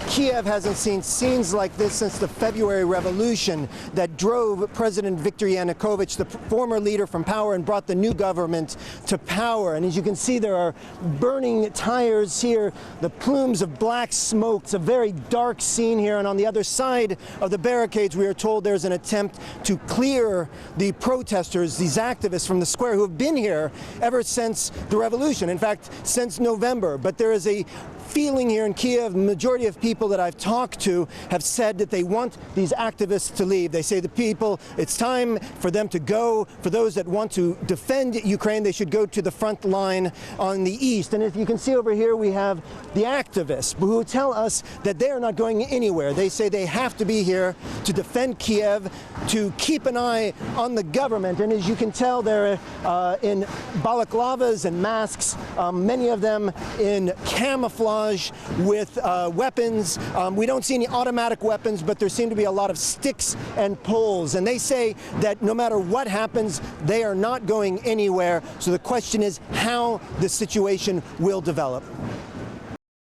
Kiev hasn't seen scenes like this since the February revolution that drove President Viktor Yanukovich, the former leader, from power and brought the new government to power. And as you can see, there are burning tires here, the plumes of black smoke. It's a very dark scene here. And on the other side of the barricades, we are told there's an attempt to clear the protesters, these activists from the square who have been here ever since the revolution. In fact, since November. But there is a feeling here in Kiev, the majority of people that I've talked to have said that they want these activists to leave. They say the people, it's time for them to go. For those that want to defend Ukraine, they should go to the front line on the east. And as you can see over here, we have the activists who tell us that they are not going anywhere. They say they have to be here to defend Kiev, to keep an eye on the government. And as you can tell, they're in balaclavas and masks, many of them in camouflage with weapons. We don't see any automatic weapons, but there seem to be a lot of sticks and poles. And they say that no matter what happens, they are not going anywhere. So the question is how the situation will develop.